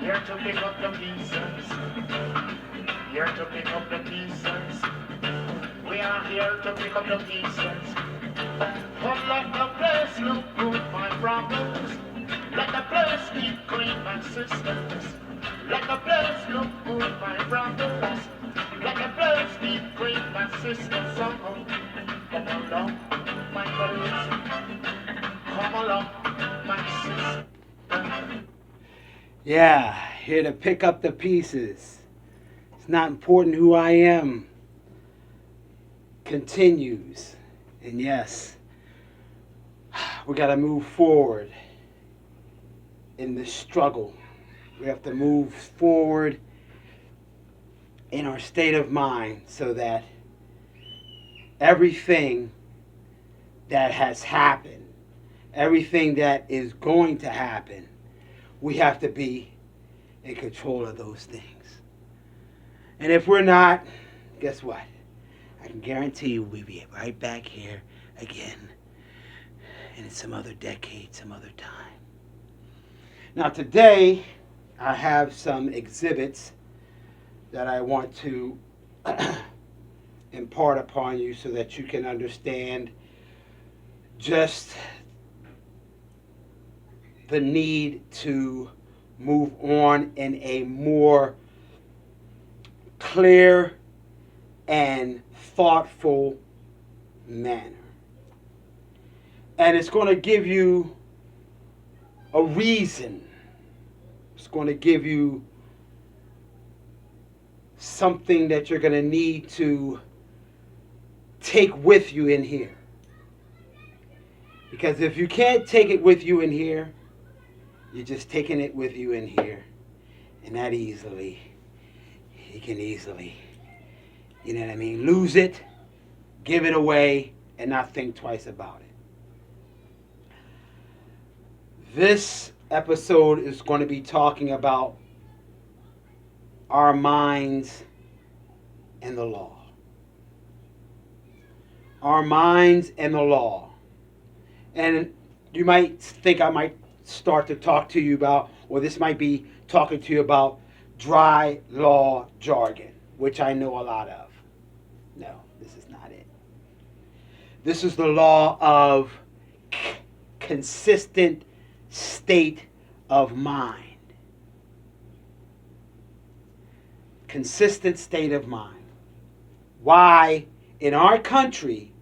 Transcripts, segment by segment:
Here to pick up the pieces. Here to pick up the pieces. We are here to pick up the pieces. But let the place look good, my brothers. Let the place keep clean, my sisters. Let the place look good, my brothers. Let the place keep clean, my sisters. So come along, my brothers. Come along, my sisters. Yeah, here to pick up the pieces. It's not important who I am. Continues. And yes, we got to move forward in this struggle. We have to move forward in our state of mind so that everything that has happened, everything that is going to happen, we have to be in control of those things. And if we're not, guess what? I can guarantee you we'll be right back here again in some other decade, some other time. Now today, I have some exhibits that I want to impart upon you so that you can understand just the need to move on in a more clear and thoughtful manner. And it's going to give you a reason. It's going to give you something that you're going to need to take with you in here. Because if you can't take it with you in here, you're just taking it with you in here. And that easily, you can easily, you know what I mean, lose it, give it away, and not think twice about it. This episode is going to be talking about our minds and the law. Our minds and the law. And you might think I might start to talk to you about, or this might be talking to you about dry law jargon, which I know a lot of. No, this is not it. This is the law of consistent state of mind. Consistent state of mind. Why in our country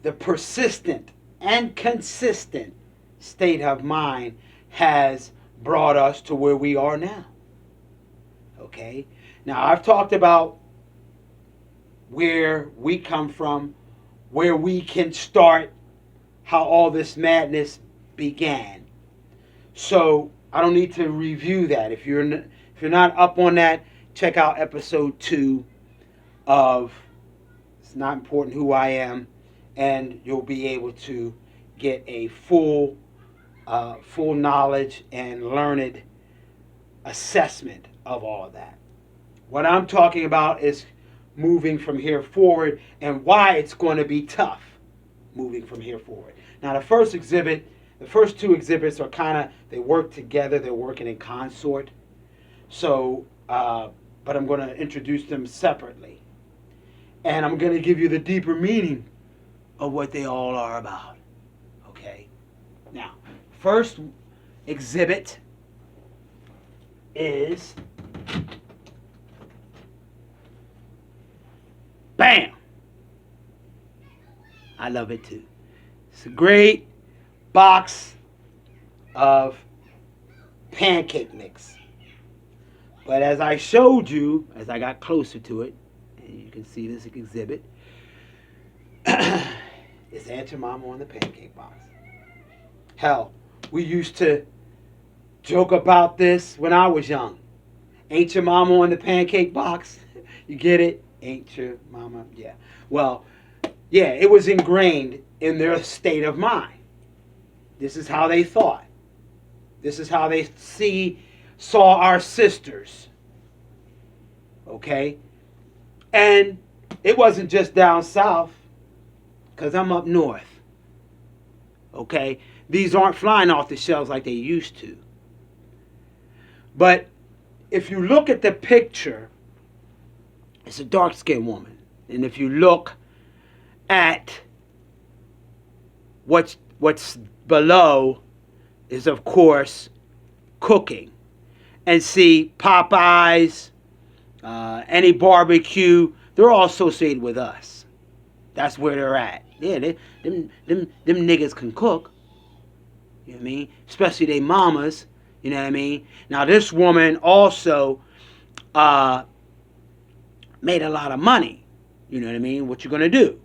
the persistent and consistent state of mind has brought us to where we are now. Okay? Now, I've talked about where we come from, where we can start, how all this madness began. So, I don't need to review that. If you're not up on that, check out episode 2 of It's Not Important Who I Am, and you'll be able to get a full knowledge and learned assessment of all of that. What I'm talking about is moving from here forward and why it's going to be tough moving from here forward. Now, the first two exhibits are they work together. They're working in consort. So, but I'm going to introduce them separately. And I'm going to give you the deeper meaning of what they all are about. Okay? Now, first exhibit is bam! I love it too. It's a great box of pancake mix. But as I showed you, as I got closer to it, and you can see this exhibit, it's Aunt Your Mama on the pancake box. Hell, we used to joke about this when I was young. Ain't your mama on the pancake box? You get it? Ain't your mama? Yeah. Well, yeah, it was ingrained in their state of mind. This is how they thought. This is how they saw our sisters. Okay? And it wasn't just down south, because I'm up north. Okay? These aren't flying off the shelves like they used to. But if you look at the picture, it's a dark-skinned woman. And if you look at what's below is, of course, cooking. And see, Popeyes, any barbecue, they're all associated with us. That's where they're at. Yeah, them niggas can cook. You know what I mean? Especially they mamas. You know what I mean? Now, this woman also made a lot of money. You know what I mean? What you gonna do?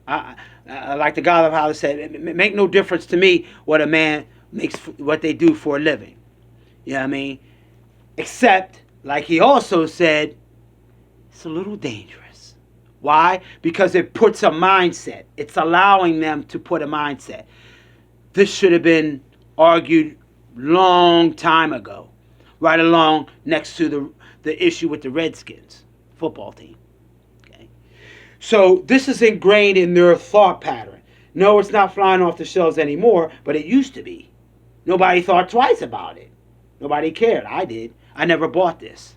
Like the Godfather said, it make no difference to me what a man makes, what they do for a living. You know what I mean? Except, like he also said, it's a little dangerous. Why? Because it puts a mindset. It's allowing them to put a mindset. This should have been argued long time ago, right along next to the issue with the Redskins football team. Okay, so this is ingrained in their thought pattern. No, it's not flying off the shelves anymore, but it used to be. Nobody thought twice about it. Nobody cared. I did. I never bought this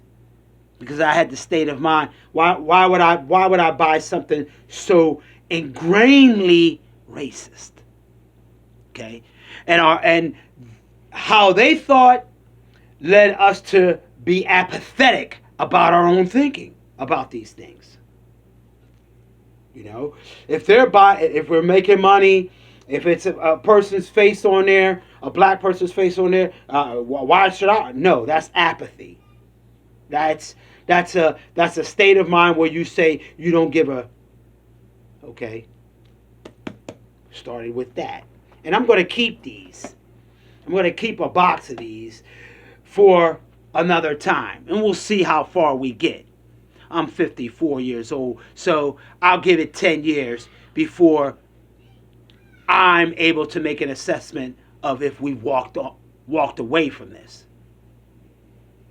because I had the state of mind. Why would I buy something so ingrainedly racist? Okay, and how they thought led us to be apathetic about our own thinking about these things. You know, if we're making money, if it's a person's face on there, a black person's face on there, why should I? No, that's apathy. That's a state of mind where you say you don't give a. Okay. Started with that, and I'm going to keep these. I'm going to keep a box of these for another time, and we'll see how far we get. I'm 54 years old, so I'll give it 10 years before I'm able to make an assessment of if we walked away from this.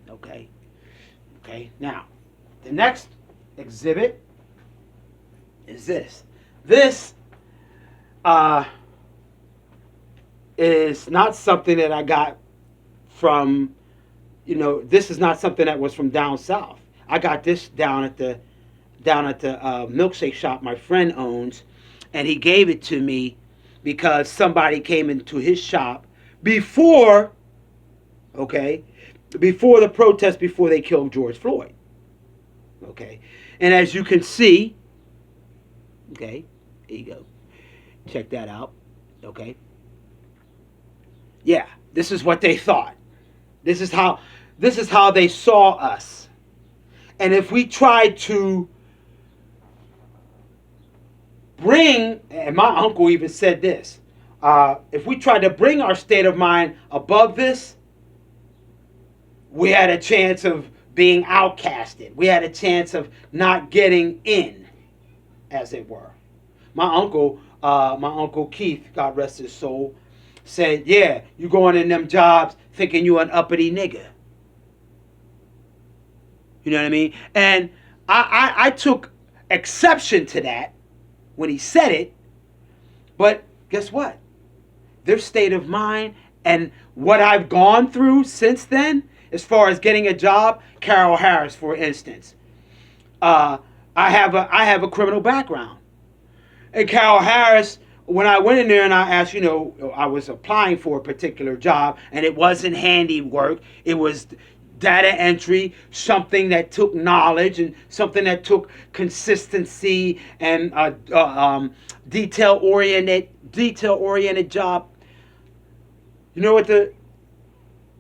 Okay. Now, the next exhibit is this. This is not something that I got from, this is not something that was from down south. I got this down at the milkshake shop my friend owns, and he gave it to me because somebody came into his shop before the protest, before they killed George Floyd. Okay, and as you can see, okay, there you go. Check that out. Okay. Yeah, this is what they thought. This is how they saw us. And if we tried to bring, and my uncle even said this, if we tried to bring our state of mind above this, we had a chance of being outcasted. We had a chance of not getting in, as it were. My uncle Keith, God rest his soul, said, yeah, you going in them jobs thinking you an uppity nigga. You know what I mean? And I took exception to that when he said it, but guess what? Their state of mind and what I've gone through since then, as far as getting a job, Carol Harris, for instance, I have a criminal background, and Carol Harris, when I went in there and I asked, I was applying for a particular job, and it wasn't handiwork, it was data entry, something that took knowledge and something that took consistency and detail-oriented job. You know what the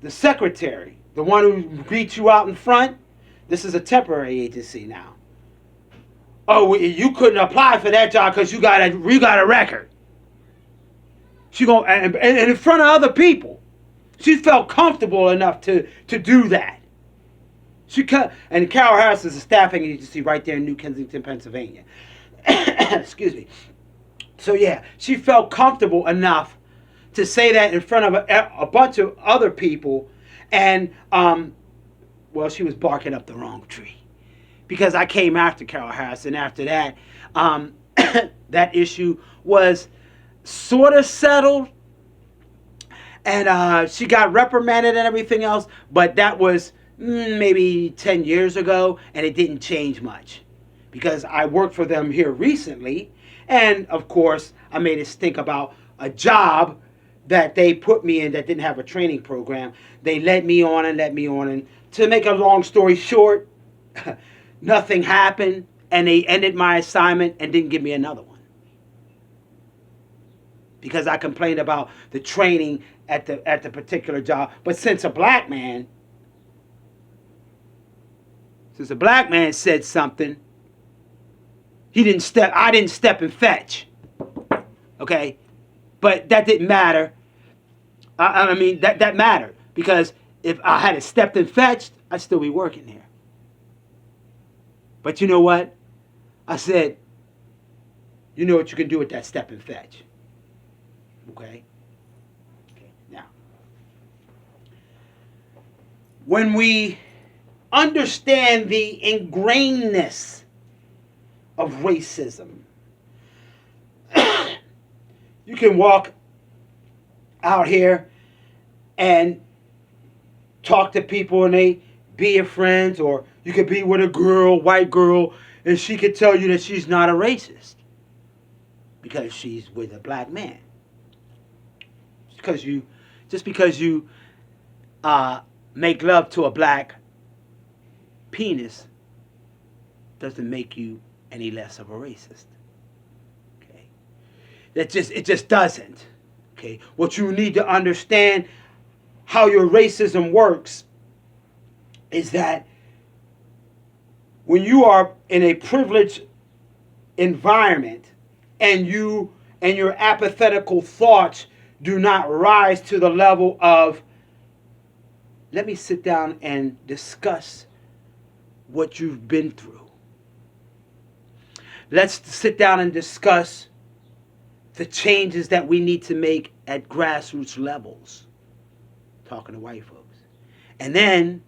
secretary, the one who greets you out in front, this is a temporary agency now. Oh, you couldn't apply for that job because you got a record. She and in front of other people. She felt comfortable enough to do that. And Carol Harris is a staffing agency right there in New Kensington, Pennsylvania. Excuse me. So yeah, she felt comfortable enough to say that in front of a bunch of other people, and she was barking up the wrong tree, because I came after Carol Harris, and after that, that issue was sort of settled. And she got reprimanded and everything else, but that was maybe 10 years ago, and it didn't change much because I worked for them here recently, and of course I made us think about a job that they put me in that didn't have a training program. They led me on and to make a long story short, nothing happened, and they ended my assignment and didn't give me another one because I complained about the training at the particular job. But since a black man said something, I didn't step and fetch. Okay? But that didn't matter. I mean, that mattered because if I had stepped and fetched, I'd still be working here. But you know what? I said, you know what you can do with that step and fetch. Okay? Now, when we understand the ingrainedness of racism, you can walk out here and talk to people and they be your friends, or you could be with a girl, white girl, and she could tell you that she's not a racist because she's with a black man. Just because you make love to a black penis doesn't make you any less of a racist. Okay, it just doesn't. Okay, what you need to understand how your racism works is that when you are in a privileged environment and your apathetical thoughts do not rise to the level of, let me sit down and discuss what you've been through. Let's sit down and discuss the changes that we need to make at grassroots levels. Talking to white folks. And then,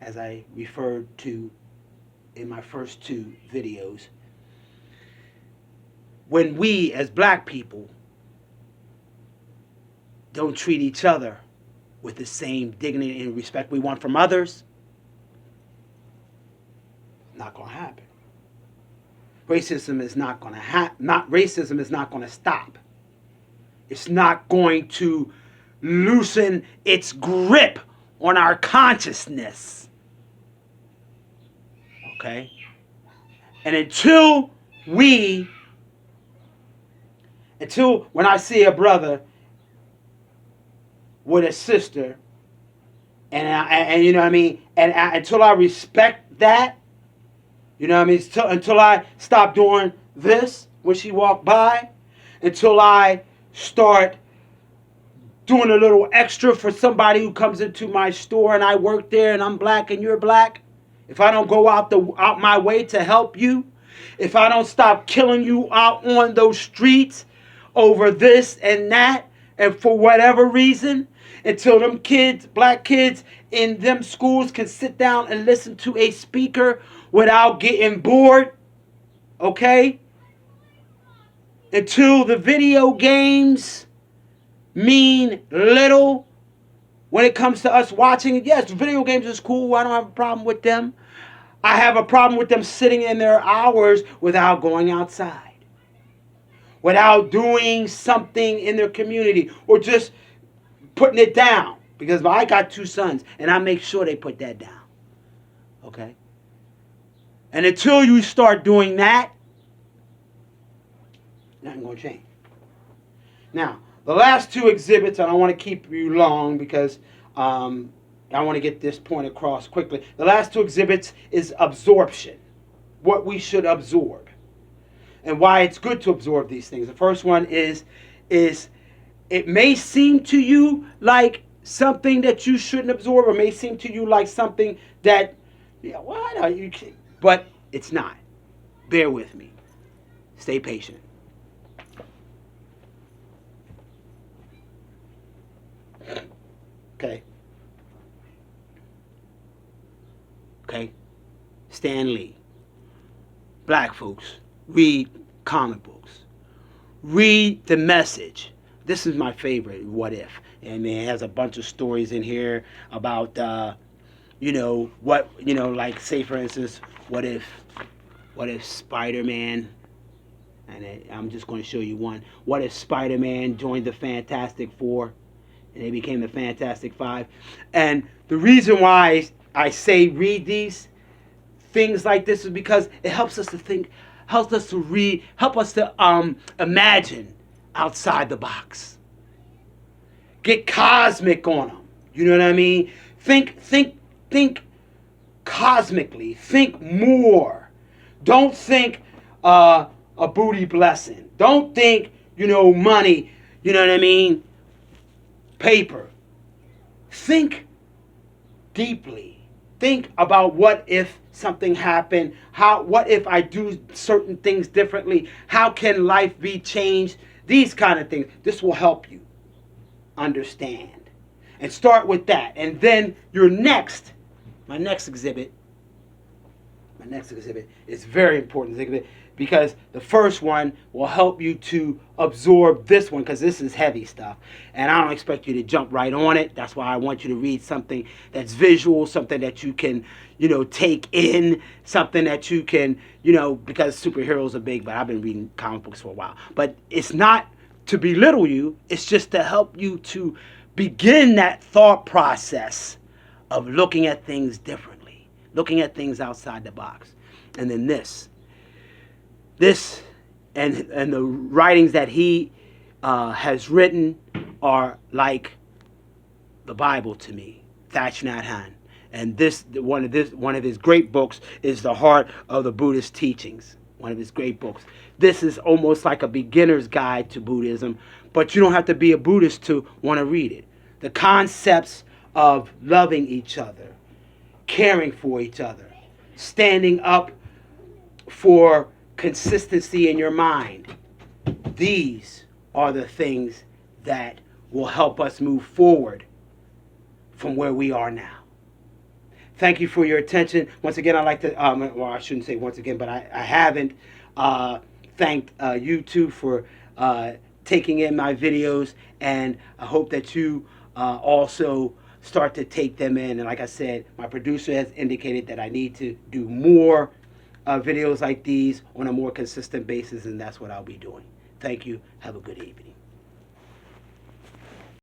as I referred to in my first two videos, when we as black people don't treat each other with the same dignity and respect we want from others, not going to happen. Racism is not going to stop. It's not going to loosen its grip on our consciousness. Okay? And until when I see a brother with a sister, and you know what I mean, until I respect that, you know what I mean, until I stop doing this when she walked by, until I start doing a little extra for somebody who comes into my store and I work there and I'm black and you're black, if I don't go out my way to help you, if I don't stop killing you out on those streets over this and that, and for whatever reason, until them kids, black kids in them schools can sit down and listen to a speaker without getting bored, okay? Until the video games mean little when it comes to us watching it. Yes, video games is cool. I don't have a problem with them. I have a problem with them sitting in their hours without going outside, without doing something in their community, or just putting it down. Because I got two sons, and I make sure they put that down. Okay? And until you start doing that, nothing going to change. Now, the last two exhibits, I don't want to keep you long because I want to get this point across quickly. The last two exhibits is absorption, what we should absorb, and why it's good to absorb these things. The first one is it may seem to you like something that you shouldn't absorb, or may seem to you like something that, why are you? But it's not. Bear with me. Stay patient. Okay. Stan Lee. Black folks, read comic books. Read The Message this is my favorite, What If. And it has a bunch of stories in here about, like, say, for instance, what if Spider-Man, and I'm just going to show you one. What if Spider-Man joined the Fantastic Four and they became the Fantastic Five? And the reason why I say read these things like this is because it helps us to think, helps us to read, help us to imagine outside the box. Get cosmic on them. You know what I mean? Think cosmically. Think more. Don't think a booty blessing. Don't think, money. You know what I mean? Paper. Think deeply. Think about what if something happened. What if I do certain things differently? How can life be changed? These kind of things. This will help you understand. And start with that. And then my next exhibit is very important exhibit, because the first one will help you to absorb this one, because this is heavy stuff. And I don't expect you to jump right on it. That's why I want you to read something that's visual, something that you can, take in, something that you can, because superheroes are big, but I've been reading comic books for a while. But it's not to belittle you. It's just to help you to begin that thought process of looking at things differently, looking at things outside the box. And then this and the writings that he has written are like the Bible to me. Thach Nhat Hanh. And one of his great books is The Heart of the Buddhist Teachings. One of his great books. This is almost like a beginner's guide to Buddhism, but you don't have to be a Buddhist to want to read it. The concepts of loving each other, caring for each other, standing up for consistency in your mind. These are the things that will help us move forward from where we are now. Thank you for your attention. Once again, I'd like to, I shouldn't say once again, but I haven't thanked you two for taking in my videos, and I hope that you also start to take them in. And like I said, my producer has indicated that I need to do more videos like these on a more consistent basis, and that's what I'll be doing. Thank you. Have a good evening.